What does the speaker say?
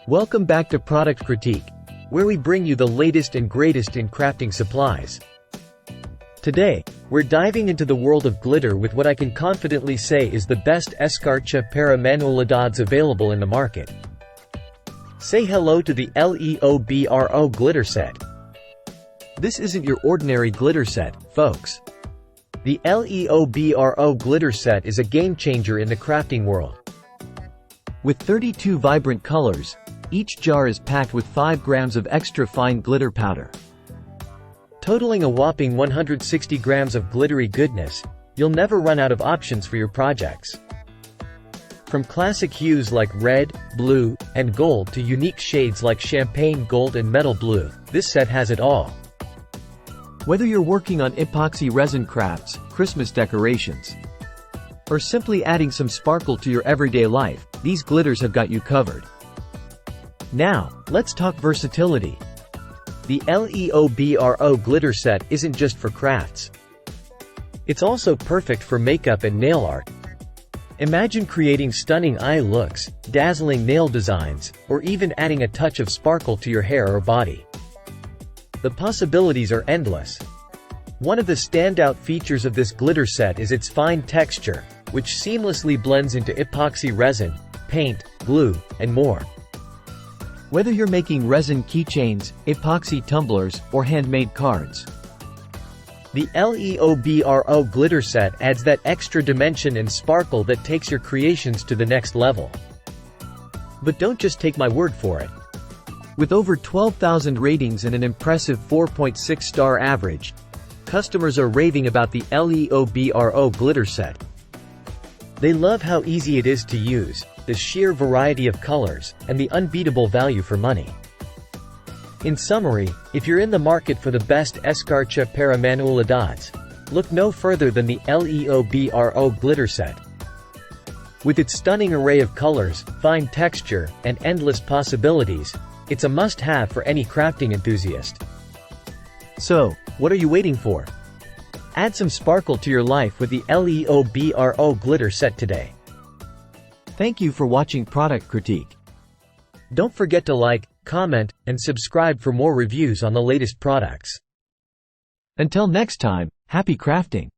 Welcome back to Product Critique, where we bring you the latest and greatest in crafting supplies. Today, we're diving into the world of glitter with what I can confidently say is the best Escarcha para Manualidades available in the market. Say hello to the LEOBRO glitter set. This isn't your ordinary glitter set, folks. The LEOBRO glitter set is a game changer in the crafting world. With 32 vibrant colors, each jar is packed with 5 grams of extra fine glitter powder. Totaling a whopping 160 grams of glittery goodness, you'll never run out of options for your projects. From classic hues like red, blue, and gold to unique shades like champagne gold and metal blue, this set has it all. Whether you're working on epoxy resin crafts, Christmas decorations, or simply adding some sparkle to your everyday life, these glitters have got you covered. Now, let's talk versatility. The LEOBRO glitter set isn't just for crafts. It's also perfect for makeup and nail art. Imagine creating stunning eye looks, dazzling nail designs, or even adding a touch of sparkle to your hair or body. The possibilities are endless. One of the standout features of this glitter set is its fine texture, which seamlessly blends into epoxy resin, paint, glue, and more. Whether you're making resin keychains, epoxy tumblers, or handmade cards, the LEOBRO glitter set adds that extra dimension and sparkle that takes your creations to the next level. But don't just take my word for it. With over 12,000 ratings and an impressive 4.6-star average, customers are raving about the LEOBRO glitter set. They love how easy it is to use, the sheer variety of colors, and the unbeatable value for money. In summary, if you're in the market for the best Escarcha para Manualidades, look no further than the LEOBRO glitter set. With its stunning array of colors, fine texture, and endless possibilities, it's a must-have for any crafting enthusiast. So, what are you waiting for? Add some sparkle to your life with the LEOBRO glitter set today. Thank you for watching Product Critique. Don't forget to like, comment, and subscribe for more reviews on the latest products. Until next time, happy crafting!